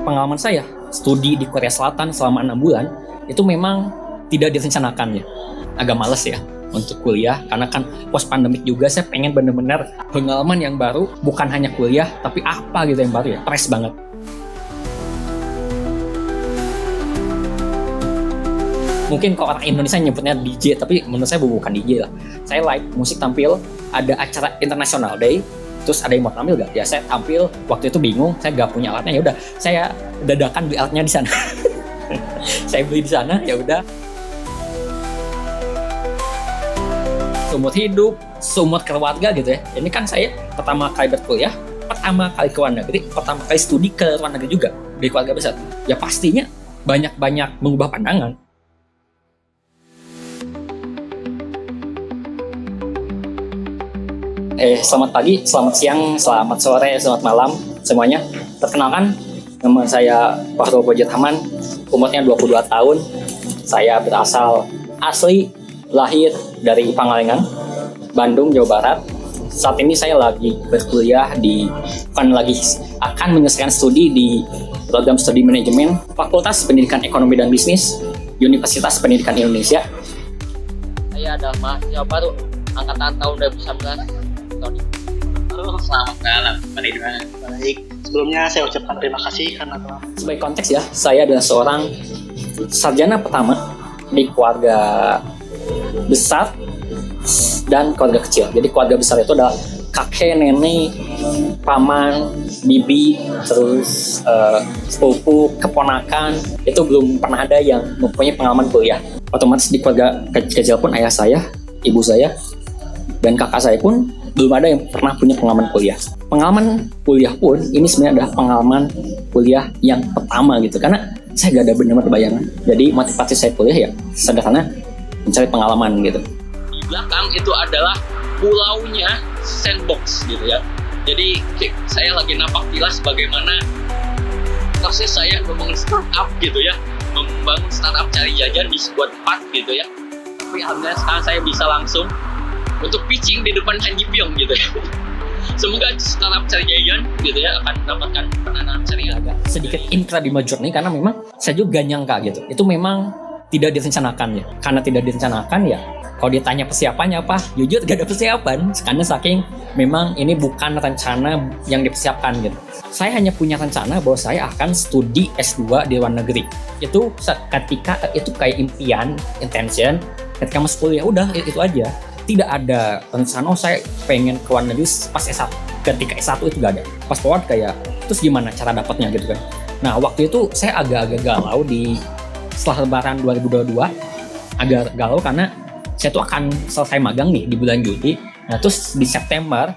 pengalaman saya studi di Korea Selatan selama 6 bulan itu memang tidak direncanakan ya. Agak males ya untuk kuliah karena kan post pandemic juga saya pengen bener-bener pengalaman yang baru, bukan hanya kuliah tapi apa gitu yang baru ya. Fresh banget. Mungkin kalau orang Indonesia nyebutnya DJ, tapi menurut saya bukan DJ lah. Saya live musik tampil, ada acara International Day, terus ada yang mau tampil gak? Ya saya tampil, waktu itu bingung, saya gak punya alatnya, ya udah saya dadakan beli alatnya di sana. Saya beli di sana, ya udah. Seumur hidup, seumur keluarga gitu ya. Ini kan saya pertama kali berkuliah, pertama kali ke luar negeri, pertama kali studi ke luar negeri juga di keluarga besar. Ya pastinya banyak-banyak mengubah pandangan. Selamat pagi, selamat siang, selamat sore, selamat malam semuanya. Perkenalkan, nama saya Fahrul Bojit Haman, umurnya 22 tahun. Saya berasal asli lahir dari Pangalengan, Bandung, Jawa Barat. Saat ini saya lagi berkuliah akan menyelesaikan studi di program studi manajemen Fakultas Pendidikan Ekonomi dan Bisnis Universitas Pendidikan Indonesia. Saya adalah mahasiswa baru angkatan tahun 2019. Halo, selamat malam. Baik, sebelumnya saya ucapkan terima kasih karena telah. Sebagai konteks ya, saya adalah seorang sarjana pertama di keluarga besar dan keluarga kecil. Jadi keluarga besar itu adalah kakek, nenek, paman, bibi, terus sepupu, keponakan. Itu belum pernah ada yang mempunyai pengalaman kuliah. Otomatis di keluarga kecil pun ayah saya, ibu saya, dan kakak saya pun belum ada yang pernah punya pengalaman kuliah. Pengalaman kuliah pun ini sebenarnya adalah pengalaman kuliah yang pertama gitu, karena saya gak ada benar-benar bayangan. Jadi motivasi saya kuliah ya sederhana, mencari pengalaman gitu. Di belakang itu adalah pulaunya Sandbox gitu ya. Jadi saya lagi napak tilas bagaimana proses saya membangun startup gitu ya, membangun startup cari jajan di sebuah tempat gitu ya. Tapi alhamdulillah sekarang saya bisa langsung untuk pitching di depan Han Ji Pyong gitu ya. Semoga startup cari jajan gitu ya akan mendapatkan pendanaan syariah. Sedikit incredible journey karena memang saya juga gak nyangka gitu. Itu memang tidak direncanakan ya. Karena tidak direncanakan ya, kalau ditanya persiapannya apa, jujur gak ada persiapan. Karena saking memang ini bukan rencana yang dipersiapkan gitu. Saya hanya punya rencana bahwa saya akan studi S2 di luar negeri. Itu ketika itu kayak impian, intention. Ketika masuk kuliah udah itu aja. Tidak ada rencana, saya pengen ke luar negeri pas S1. Ketika S1 itu gak ada. Pas forward kayak, terus gimana cara dapatnya gitu kan. Nah waktu itu saya agak-agak galau setelah lebaran 2022. Agak galau karena saya tuh akan selesai magang nih di bulan Juli. Nah terus di September,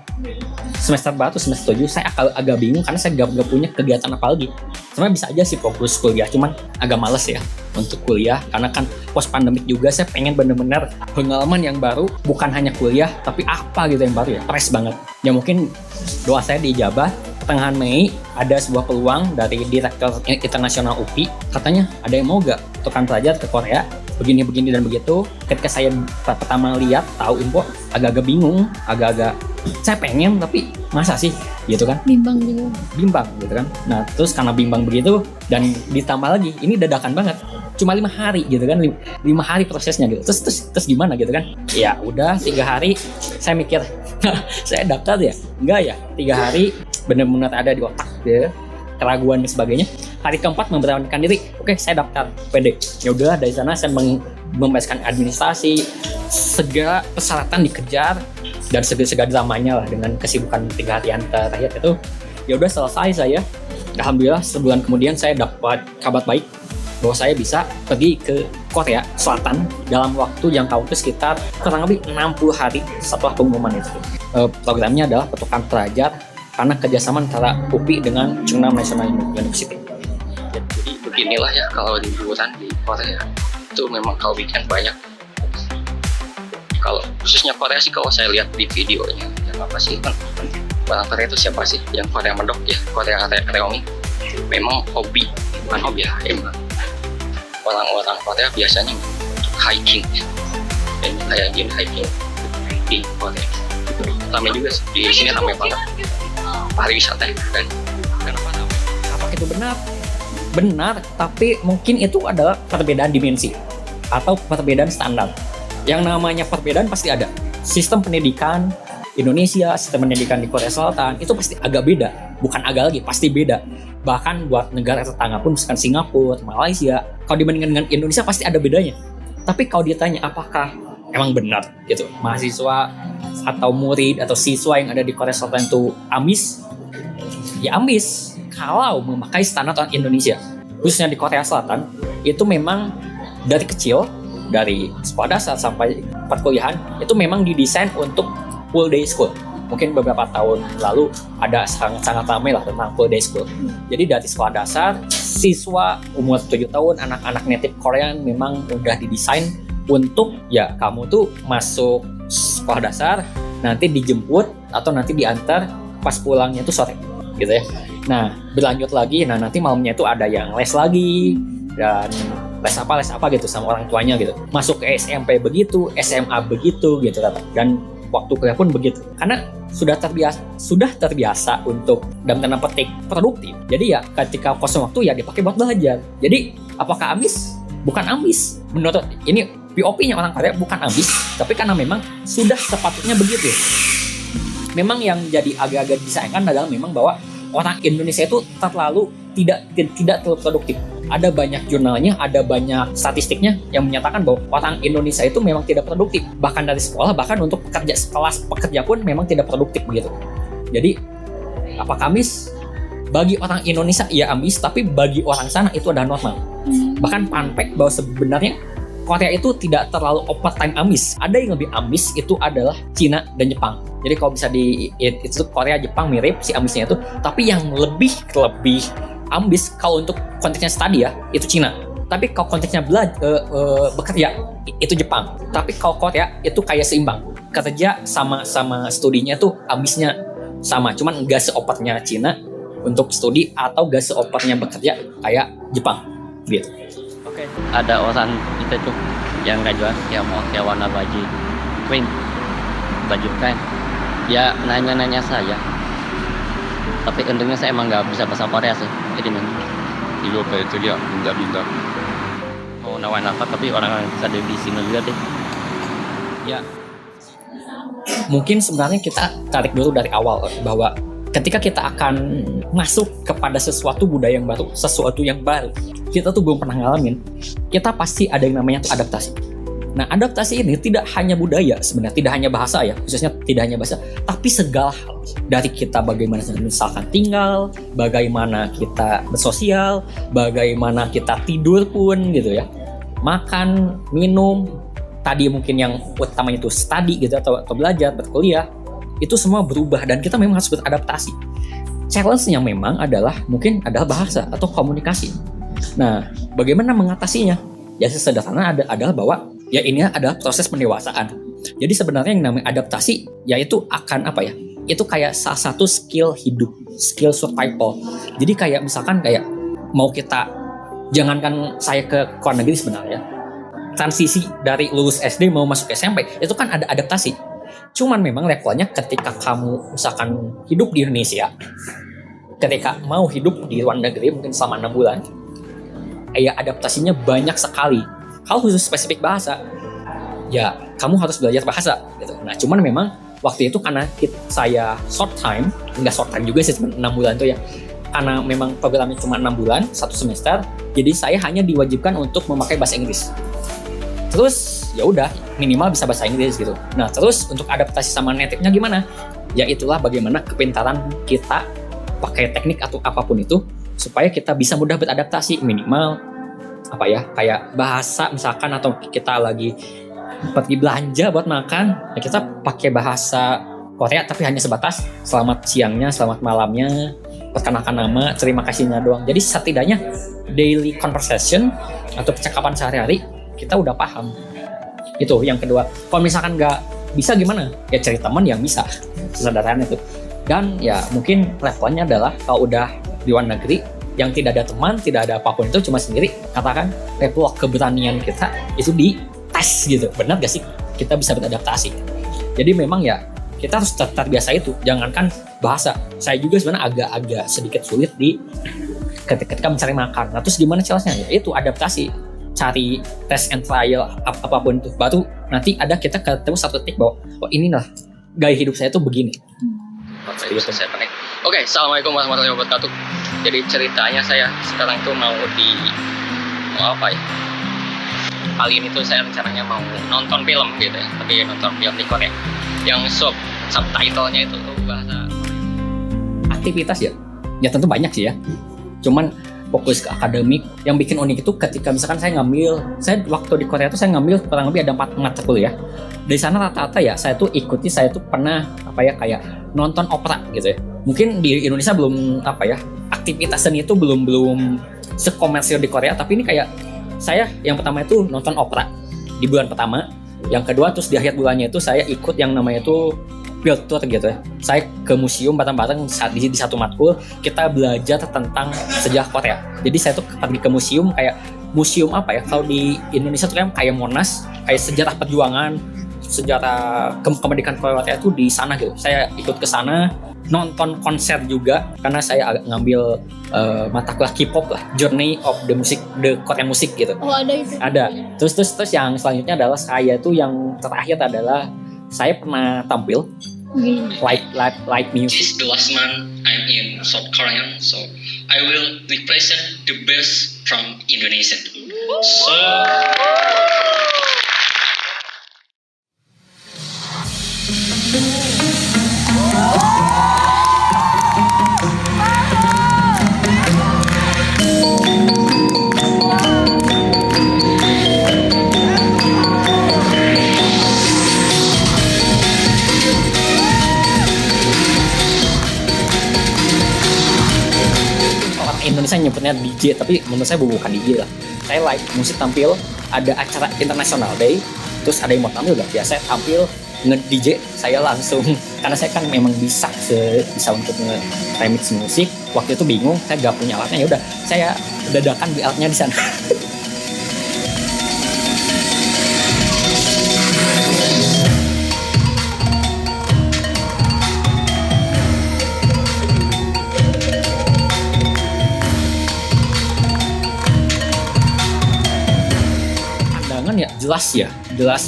semester baru, semester 7, saya agak bingung karena saya gak punya kegiatan apa lagi. Sebenarnya bisa aja sih fokus kuliah, cuman agak males ya untuk kuliah karena kan post pandemic juga saya pengen bener-bener pengalaman yang baru, bukan hanya kuliah tapi apa gitu yang baru ya. Fresh banget. Ya mungkin doa saya diijabah. Pertengahan Mei ada sebuah peluang dari Direktur Internasional UPI, katanya ada yang mau gak tukang pelajar ke Korea begini dan begitu. Ketika saya pertama lihat tahu info agak-agak bingung, agak-agak saya pengen tapi masa sih gitu kan, bimbang gitu kan. Nah terus karena bimbang begitu dan ditambah lagi ini dadakan banget, cuma 5 hari gitu kan, 5 hari prosesnya gitu. Terus gimana gitu kan. Ya udah 3 hari saya mikir saya daftar ya enggak ya, 3 hari benar-benar ada di otak ya, keraguan dan sebagainya. Hari keempat memberanikan diri, oke saya daftar PD. Ya udah dari sana saya membereskan administrasi, segala persyaratan dikejar dan segala dramanya lah dengan kesibukan 3 hari terakhir itu. Ya udah selesai saya. Alhamdulillah sebulan kemudian saya dapat kabar baik bahwa saya bisa pergi ke Korea Selatan dalam waktu yang tahu itu sekitar kurang lebih 60 hari setelah pengumuman itu. Programnya adalah pertukaran pelajar karena kerjasama antara UPI dengan Chungnam National University. Jadi beginilah ya kalau liburan di Korea itu memang kalau weekend banyak. Kalau khususnya Korea sih kalau saya lihat di videonya, yang apa sih kan orang Korea itu siapa sih? Yang Korea Mendok ya, Korea Reongi. Memang hobi, bukan hobi ya, emang orang-orang Korea biasanya hiking ya. Dan kayak gini hiking di Korea. Ramai juga di sini, ramai banget pariwisata dan Apakah itu benar? benar, tapi mungkin itu adalah perbedaan dimensi atau perbedaan standar. Yang namanya perbedaan pasti ada. Sistem pendidikan Indonesia, sistem pendidikan di Korea Selatan itu pasti agak beda. Bukan agak lagi, pasti beda. Bahkan buat negara tetangga pun, misalkan Singapura, Malaysia, kalau dibandingkan dengan Indonesia pasti ada bedanya. Tapi kalau ditanya apakah emang benar gitu, mahasiswa atau murid atau siswa yang ada di Korea Selatan itu ambis, ya ambis kalau memakai standar orang Indonesia. Khususnya di Korea Selatan itu memang dari kecil, dari sekolah dasar sampai perkuliahan itu memang didesain untuk full day school. Mungkin beberapa tahun lalu ada sangat ramai lah tentang full day school. Jadi dari sekolah dasar, siswa umur 7 tahun, anak-anak native Korean memang udah didesain untuk ya kamu tuh masuk sekolah dasar, nanti dijemput atau nanti diantar pas pulangnya tuh sore gitu ya. Nah berlanjut lagi, nanti malamnya itu ada yang les lagi dan les apa gitu sama orang tuanya gitu. Masuk ke SMP begitu, SMA begitu gitu kan. Dan waktu kuliah pun begitu. Karena sudah terbiasa untuk dalam tanda petik produktif. Jadi ya ketika kosong waktu ya dipakai buat belajar. Jadi apakah ambis? Bukan ambis. Menurut ini POP-nya orang Korea bukan ambis, tapi karena memang sudah sepatutnya begitu. Memang yang jadi agak-agak disayangkan adalah memang bahwa orang Indonesia itu terlalu tidak terlalu produktif. Ada banyak jurnalnya, ada banyak statistiknya yang menyatakan bahwa orang Indonesia itu memang tidak produktif. Bahkan dari sekolah, bahkan untuk kelas pekerja pun memang tidak produktif begitu. Jadi, apakah ambis? Bagi orang Indonesia ya ambis, tapi bagi orang sana itu adalah normal. Bahkan fun fact bahwa sebenarnya Korea itu tidak terlalu overtime ambis. Ada yang lebih ambis itu adalah Cina dan Jepang. Jadi kalau bisa itu Korea Jepang mirip si ambisnya itu, tapi yang lebih ambis kalau untuk konteksnya study ya itu Cina. Tapi kalau konteksnya bekerja itu Jepang. Tapi kalau Korea itu kayak seimbang. Kerja sama studinya tuh ambisnya sama, cuman enggak seopernya Cina untuk studi atau enggak seopernya bekerja kayak Jepang gitu. Oke, ada orang kita tuh yang nggak jelas yang mau kayak warna baju print, baju print. Ya nanya saya, tapi untungnya saya emang nggak bisa bahasa Korea sih, jadi memang 이거 배터리야 민다 mau nawarin apa tapi orang bisa di sini lihat deh. Ya Mungkin sebenarnya kita tarik dulu dari awal bahwa ketika kita akan masuk kepada sesuatu budaya yang baru, sesuatu yang baru, kita tuh belum pernah ngalamin, kita pasti ada yang namanya tuh adaptasi. Nah, adaptasi ini tidak hanya budaya sebenarnya, tidak hanya bahasa ya, khususnya tidak hanya bahasa, tapi segala hal. Dari kita bagaimana misalkan tinggal, bagaimana kita bersosial, bagaimana kita tidur pun gitu ya. Makan, minum, tadi mungkin yang utamanya itu study gitu atau belajar, berkuliah, itu semua berubah dan kita memang harus beradaptasi. Challenge-nya memang mungkin adalah bahasa atau komunikasi. Nah, bagaimana mengatasinya? Ya sesederhana adalah bahwa ya ini adalah proses pendewasaan. Jadi sebenarnya yang namanya adaptasi yaitu akan apa ya? Itu kayak salah satu skill hidup, skill survival. Jadi kayak misalkan kayak mau kita, jangankan saya ke luar negeri sebenarnya, transisi dari lulus SD mau masuk SMP itu kan ada adaptasi. Cuman memang levelnya ketika kamu misalkan hidup di Indonesia, ketika mau hidup di luar negeri mungkin selama 6 bulan, ya adaptasinya banyak sekali. Kalau khusus spesifik bahasa, ya kamu harus belajar bahasa gitu. Nah cuman memang waktu itu karena saya short time juga sih, cuma 6 bulan itu ya. Karena memang programnya cuma 6 bulan, 1 semester, jadi saya hanya diwajibkan untuk memakai bahasa Inggris. Terus ya udah minimal bisa bahasa Inggris gitu. Nah terus untuk adaptasi sama native-nya gimana? Ya itulah bagaimana kepintaran kita pakai teknik atau apapun itu supaya kita bisa mudah beradaptasi. Minimal apa ya, kayak bahasa misalkan, atau kita lagi pergi belanja buat makan, ya kita pakai bahasa Korea tapi hanya sebatas selamat siangnya, selamat malamnya, perkenalkan nama, terima kasihnya doang. Jadi setidaknya daily conversation atau percakapan sehari-hari kita udah paham. Itu yang kedua. Kalau misalkan nggak bisa gimana? Ya cari teman yang bisa. Sesederhana itu. Dan ya mungkin levelnya adalah kalau udah di luar negeri yang tidak ada teman, tidak ada apapun itu, cuma sendiri, katakan level keberanian kita itu di tes gitu. Benar gak sih? Kita bisa beradaptasi. Jadi memang ya kita harus terbiasa itu. Jangankan bahasa. Saya juga sebenarnya agak-agak sedikit sulit di ketika mencari makan. Nah terus gimana caranya? Ya itu adaptasi, cari test and trial apapun itu, baru nanti ada kita ketemu satu titik bahwa oh inilah gaya hidup saya tuh begini. Oke, assalamualaikum warahmatullahi wabarakatuh. Jadi ceritanya saya sekarang tuh mau apa ya? Kali ini tuh saya rencananya mau nonton film gitu ya, tapi nonton film di Korea yang subtitlenya itu bahasa Aktivitas ya tentu banyak sih ya. Cuman fokus ke akademik. Yang bikin unik itu ketika misalkan saya waktu di Korea itu saya ngambil kurang lebih ada 4 mata kuliah. Dari sana rata-rata ya saya tuh pernah kayak nonton opera gitu ya. Mungkin di Indonesia belum aktivitas seni itu belum sekomersil di Korea, tapi ini kayak saya yang pertama itu nonton opera di bulan pertama, yang kedua terus di akhir bulannya itu saya ikut yang namanya itu field tour gitu ya. Saya ke museum bareng-bareng di satu matkul, kita belajar tentang sejarah Korea. Jadi saya tuh pergi ke museum kalau di Indonesia tuh kayak Monas, kayak sejarah perjuangan, sejarah kemerdekaan Korea itu di sana gitu. Saya ikut ke sana, nonton konser juga karena saya ngambil mata kuliah K-pop lah, Journey of the Korean Music gitu. Oh ada itu. Ada. Terus yang selanjutnya adalah saya tuh yang terakhir adalah saya pernah tampil live music. This is the last month I'm in South Korea, so I will represent the best from Indonesia. So Indonesia nyebutnya DJ, tapi menurut saya bukan DJ lah. Saya live musik tampil, ada acara International Day, terus ada yang mau tampil gak? Ya saya tampil nge-DJ, saya langsung karena saya kan memang bisa untuk nge-remix musik. Waktu itu bingung, saya gak punya alatnya, ya udah saya dadakan di alatnya di sana.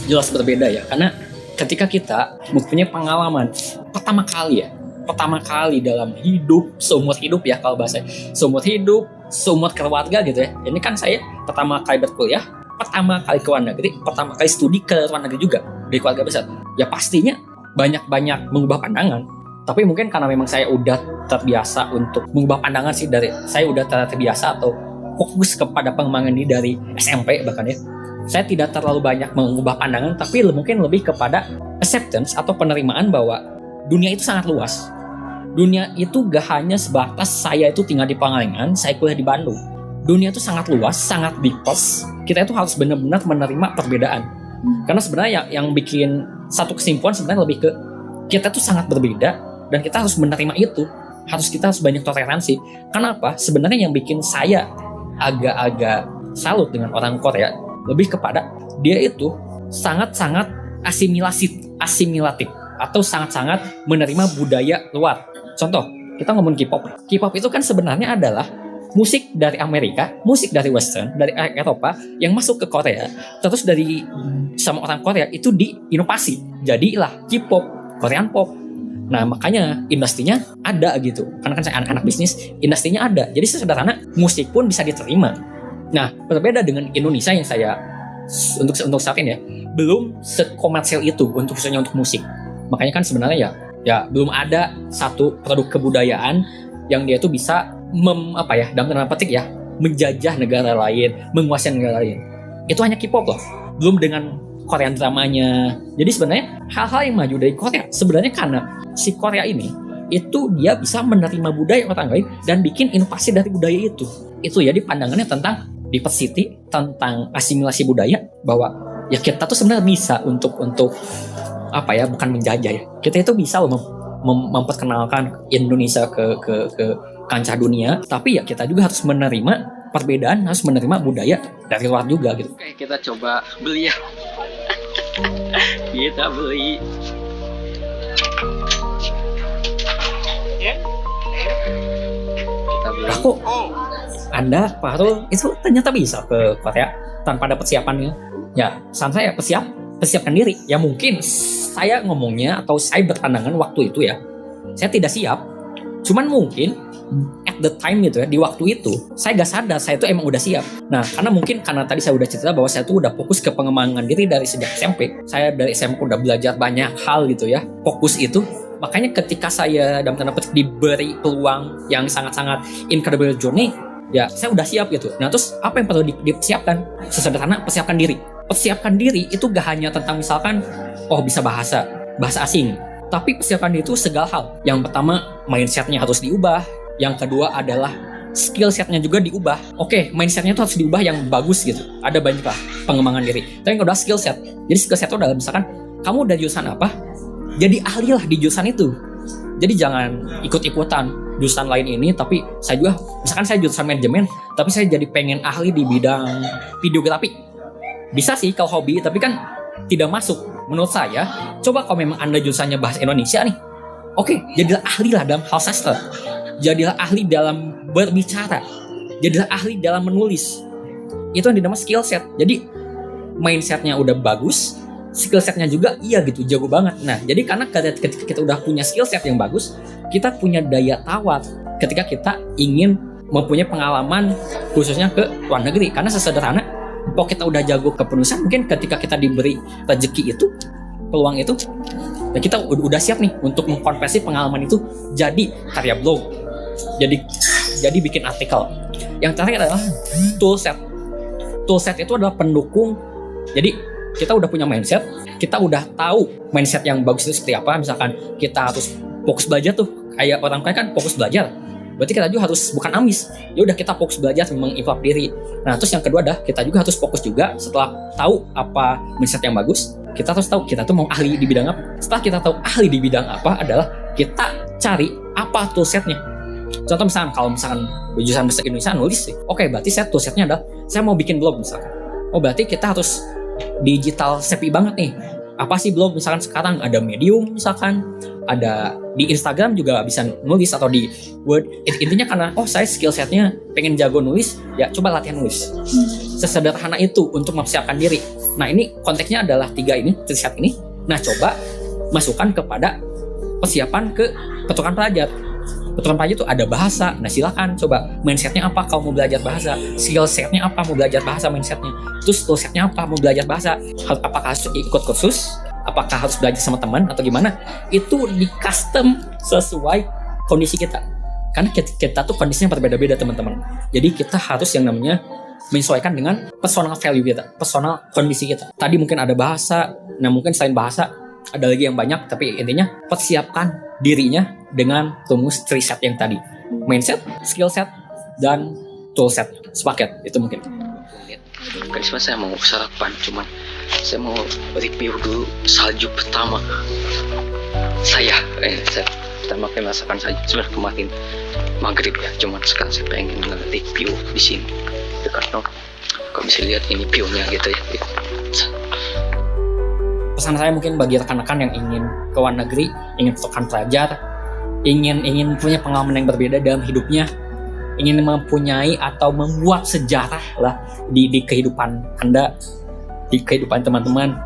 jelas berbeda ya, karena ketika kita mempunyai pengalaman pertama kali dalam hidup, seumur hidup ya kalau bahasa seumur hidup, seumur keluarga gitu ya. Ini kan saya pertama kali berkuliah, pertama kali ke luar negeri, pertama kali studi ke luar negeri juga dari keluarga besar. Ya pastinya banyak mengubah pandangan. Tapi mungkin karena memang saya udah terbiasa untuk mengubah pandangan sih, saya udah terbiasa atau fokus kepada pengembangan diri dari SMP bahkan ya. Saya tidak terlalu banyak mengubah pandangan, tapi mungkin lebih kepada acceptance atau penerimaan bahwa dunia itu sangat luas. Dunia itu gak hanya sebatas saya itu tinggal di Pangalengan, saya kuliah di Bandung. Dunia itu sangat luas, sangat diverse. Kita itu harus benar-benar menerima perbedaan. Karena sebenarnya yang bikin satu kesimpulan sebenarnya lebih ke kita tuh sangat berbeda dan kita harus menerima itu. Kita harus banyak toleransi. Kenapa? Sebenarnya yang bikin saya agak-agak salut dengan orang Korea lebih kepada dia itu sangat-sangat asimilatif atau sangat-sangat menerima budaya luar. Contoh, kita ngomong K-pop. K-pop itu kan sebenarnya adalah musik dari Amerika, musik dari Western, dari Eropa yang masuk ke Korea, terus dari sama orang Korea itu diinovasi. Jadilah K-pop, Korean pop. Nah, makanya industrinya ada gitu. Karena kan saya anak-anak bisnis, industrinya ada. Jadi sesederhana musik pun bisa diterima. Nah, berbeda dengan Indonesia yang saya untuk saat ini ya, belum sekomersial itu khususnya untuk musik. Makanya kan sebenarnya ya belum ada satu produk kebudayaan yang dia itu bisa dalam tanda petik ya, menjajah negara lain, menguasai negara lain. Itu hanya K-pop loh. Belum dengan Korean dramanya. Jadi sebenarnya hal-hal yang maju dari Korea sebenarnya karena si Korea ini itu dia bisa menerima budaya orang lain dan bikin inovasi dari budaya itu. Itu jadi pandangannya tentang diversity, tentang asimilasi budaya, bahwa ya kita tuh sebenarnya bisa untuk bukan menjajah ya. Kita itu bisa loh memperkenalkan Indonesia ke kancah dunia, tapi ya kita juga harus menerima perbedaan, harus menerima budaya dari luar juga gitu. Oke, kita coba beli ya. Kita beli. Aku Anda, Pak Harul, itu ternyata bisa ke Korea tanpa ada persiapannya. Ya, saran saya persiapkan diri. Ya mungkin saya ngomongnya atau saya berpandangan waktu itu ya, saya tidak siap. Cuman mungkin at the time gitu ya, di waktu itu saya gak sadar saya itu emang udah siap. Nah, karena tadi saya udah cerita bahwa saya tuh udah fokus ke pengembangan diri dari sejak SMP. Saya dari SMP udah belajar banyak hal gitu ya, fokus itu. Makanya ketika saya dalam tanda petik diberi peluang yang sangat-sangat incredible journey, ya saya udah siap gitu. Nah terus apa yang perlu disiapkan? Sesederhana persiapkan diri. Persiapkan diri itu gak hanya tentang misalkan bisa bahasa asing, tapi persiapkan diri itu segala hal. Yang pertama mindsetnya harus diubah. Yang kedua adalah skill setnya juga diubah. Oke, mindsetnya itu harus diubah yang bagus gitu. Ada banyak lah pengembangan diri. Tapi yang kedua skill set. Jadi skill set itu adalah misalkan kamu dari jurusan apa, jadi ahli lah di jurusan itu. Jadi jangan ikut-ikutan jurusan lain ini, tapi saya juga, misalkan saya jurusan manajemen, tapi saya jadi pengen ahli di bidang videografi. Bisa sih kalau hobi, tapi kan tidak masuk. Menurut saya, coba kalau memang Anda jurusannya bahasa Indonesia nih, oke, jadilah ahli lah dalam hal sastra. Jadilah ahli dalam berbicara. Jadilah ahli dalam menulis. Itu yang dinamakan skill set. Jadi mindsetnya udah bagus, skill setnya juga iya gitu, jago banget. Nah, jadi karena ketika kita udah punya skill set yang bagus, kita punya daya tawar ketika kita ingin mempunyai pengalaman khususnya ke luar negeri. Karena sesederhana, kalau kita udah jago ke penulisan, mungkin ketika kita diberi rezeki itu, peluang itu, ya kita udah siap nih untuk mengkonversi pengalaman itu jadi karya blog, jadi bikin artikel. Yang terakhir adalah toolset. Toolset itu adalah pendukung. Jadi kita udah punya mindset, kita udah tahu mindset yang bagus itu seperti apa. Misalkan kita harus fokus belajar tuh, kayak orang kaya kan fokus belajar. Berarti kita juga harus bukan amis. Ya udah kita fokus belajar, menginvolve diri. Nah, terus yang kedua adalah kita juga harus fokus juga setelah tahu apa mindset yang bagus. Kita harus tahu kita tuh mau ahli di bidang apa. Setelah kita tahu ahli di bidang apa adalah kita cari apa toolsetnya. Contoh misalkan kalau misalkan jurusan bahasa Indonesia nulis sih. Oke, berarti saya toolsetnya adalah saya mau bikin blog misalkan. Oh, berarti kita harus digital savvy banget nih. Apa sih blog? Misalkan sekarang ada Medium misalkan, ada di Instagram juga bisa nulis atau di Word. Intinya karena saya skill setnya pengen jago nulis, ya coba latihan nulis. Sesederhana itu untuk mempersiapkan diri. Nah, ini konteksnya adalah 3 ini, set ini. Nah, coba masukkan kepada persiapan ke petukan pelajar. Petukan pelajar itu ada bahasa. Nah, silakan coba mindsetnya apa kalau mau belajar bahasa, skill setnya apa mau belajar bahasa, mindsetnya. Terus skill setnya apa mau belajar bahasa. Apakah harus ikut kursus? Apakah harus belajar sama teman atau gimana? Itu di custom sesuai kondisi kita. Karena kita tuh kondisinya berbeda-beda, teman-teman. Jadi kita harus yang namanya menyesuaikan dengan personal value kita, personal kondisi kita. Tadi mungkin ada bahasa, nah mungkin selain bahasa ada lagi yang banyak, tapi intinya persiapkan dirinya dengan rumus 3 set yang tadi. Mindset, skill set, dan tool set. Sepaket, itu mungkin. Karisma saya mau sarapan, cuman saya mau review dulu salju pertama saya pertama kali merasakan salju sebenarnya kemarin maghrib ya, cuman sekarang saya pengen nge-review di sini dekat kalau bisa lihat ini view-nya gitu ya. Pesan saya mungkin bagi rekan-rekan yang ingin ke luar negeri, ingin petukan pelajar, ingin punya pengalaman yang berbeda dalam hidupnya, ingin mempunyai atau membuat sejarah lah di kehidupan Anda, di kehidupan teman-teman.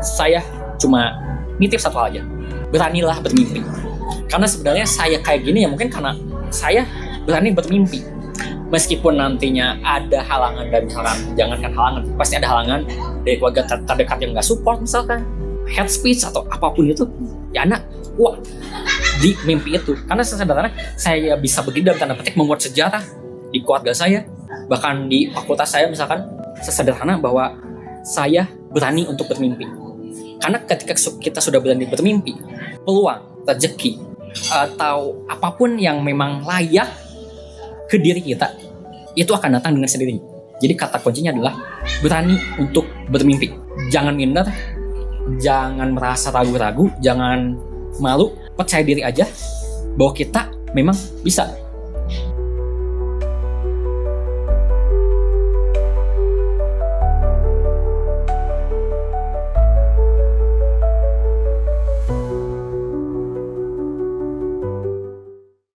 Saya cuma nitip satu hal aja, beranilah bermimpi. Karena sebenarnya saya kayak gini ya mungkin karena saya berani bermimpi. Meskipun nantinya ada halangan, dan misalkan jangankan halangan, pasti ada halangan dari keluarga terdekat yang nggak support misalkan, head speech atau apapun itu, ya anak kuat di mimpi itu. Karena sesederhana saya bisa begini dalam tanda petik membuat sejarah di keluarga saya, bahkan di fakultas saya misalkan, sesederhana bahwa saya berani untuk bermimpi. Karena ketika kita sudah berani bermimpi, peluang, rezeki, atau apapun yang memang layak ke diri kita, itu akan datang dengan sendirinya. Jadi kata kuncinya adalah berani untuk bermimpi. Jangan minder, jangan merasa ragu-ragu, jangan malu, percaya diri aja bahwa kita memang bisa.